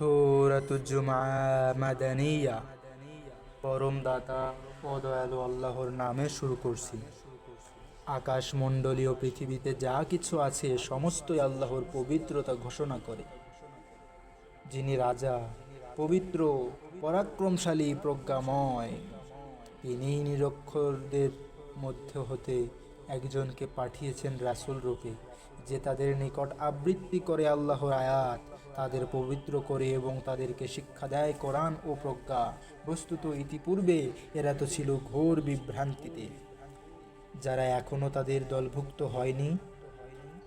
সূরাতুল জুমআ মাদানিয়া। পরম দাতা ও দয়ালু আল্লাহর নামে শুরু করছি। আকাশমণ্ডলীয় পৃথিবীতে যা কিছু আছে সমস্তই আল্লাহর পবিত্রতা ঘোষণা করে। যিনি রাজা, পবিত্র, পরাক্রমশালী, প্রজ্ঞাময়, তিনি নিরক্ষরদের মধ্য হতে একজনকে পাঠিয়েছেন রাসূল রূপে, যে তাদের নিকট আবৃত্তি করে আল্লাহর আয়াত, তাদের পবিত্র করে এবং তাদেরকে শিক্ষা দেয় কোরআন ও প্রজ্ঞা। বস্তুত ইতিপূর্বে এরা তো ছিল ঘোর বিভ্রান্তিতে। যারা এখনও তাদের দলভুক্ত হয়নি,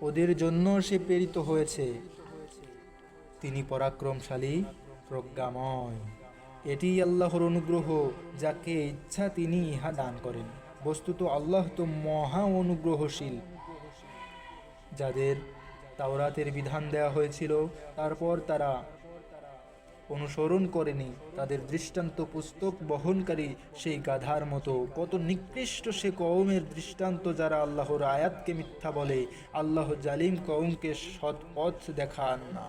ওদের জন্য সে প্রেরিত হয়েছে। তিনি পরাক্রমশালী, প্রজ্ঞাময়। এটি আল্লাহর অনুগ্রহ, যাকে ইচ্ছা তিনি ইহা দান করেন। বস্তুত আল্লাহ তো মহা অনুগ্রহশীল। যাদের তাওরাতের বিধান দেওয়া হয়েছিল, তারপর তারা অনুসরণ করেনি, তাদের দৃষ্টান্ত পুস্তক বহনকারী সেই গাধার মতো। কত নিকৃষ্ট সে কওমের দৃষ্টান্ত যারা আল্লাহর আয়াতকে মিথ্যা বলে। আল্লাহ জালিম কওমকে সৎ পথ দেখান না।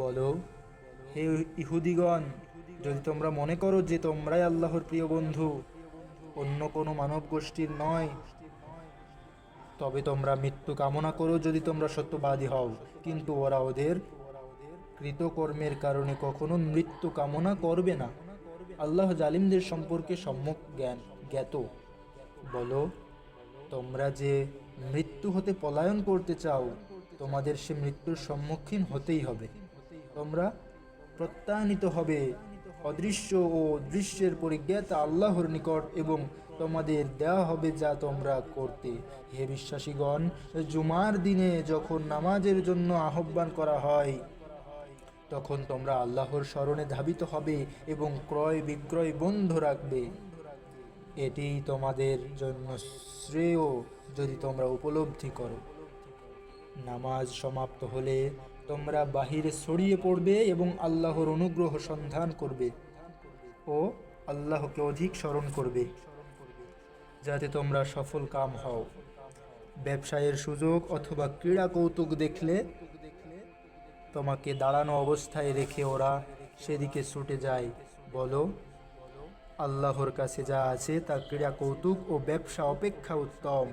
বলো, হে ইহুদিগণ, যদি তোমরা মনে করো যে তোমরাই আল্লাহর প্রিয় বন্ধু, অন্য কোনো মানব গোষ্ঠীর নয়, তবে তোমরা মৃত্যু কামনা করো যদি তোমরা সত্যবাদী হও। কিন্তু ওরা ওদের কৃতকর্মের কারণে কখনো মৃত্যু কামনা করবে না। আল্লাহ জালিমদের সম্পর্কে সম্যক জ্ঞাত। বলো, তোমরা যে মৃত্যু হতে পলায়ন করতে চাও, তোমাদের সে মৃত্যুর সম্মুখীন হতেই হবে। তোমরা প্রত্যানীত হবে অদৃশ্য ও দৃশ্যের পরিজ্ঞাতা আল্লাহর নিকট, এবং তোমাদের দেওয়া হবে যা তোমরা করতে। হে বিশ্বাসীগণ, জুমার দিনে যখন নামাজের জন্য আহ্বান করা হয়, তখন তোমরা আল্লাহর স্মরণে ধাবিত হবে এবং ক্রয় বিক্রয় বন্ধ রাখবে। এটি তোমাদের জন্য শ্রেয় যদি তোমরা উপলব্ধি করো। নামাজ সমাপ্ত হলে তোমরা বাহিরে ছড়িয়ে পড়বে এবং আল্লাহর অনুগ্রহ সন্ধান করবে ও আল্লাহকে অধিক স্মরণ করবে, যাতে তোমরা সফল কাম হও। ব্যবসায়ের সুযোগ অথবা ক্রীড়া কৌতুক দেখলে তোমাকে দাঁড়ানো অবস্থায় রেখে ওরা সেদিকে ছুটে যায়। বলো, আল্লাহর কাছে যা আছে তা ক্রীড়া কৌতুক ও ব্যবসা অপেক্ষা উত্তম।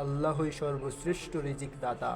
আল্লাহই সর্বশ্রেষ্ঠ রিজিক দাতা।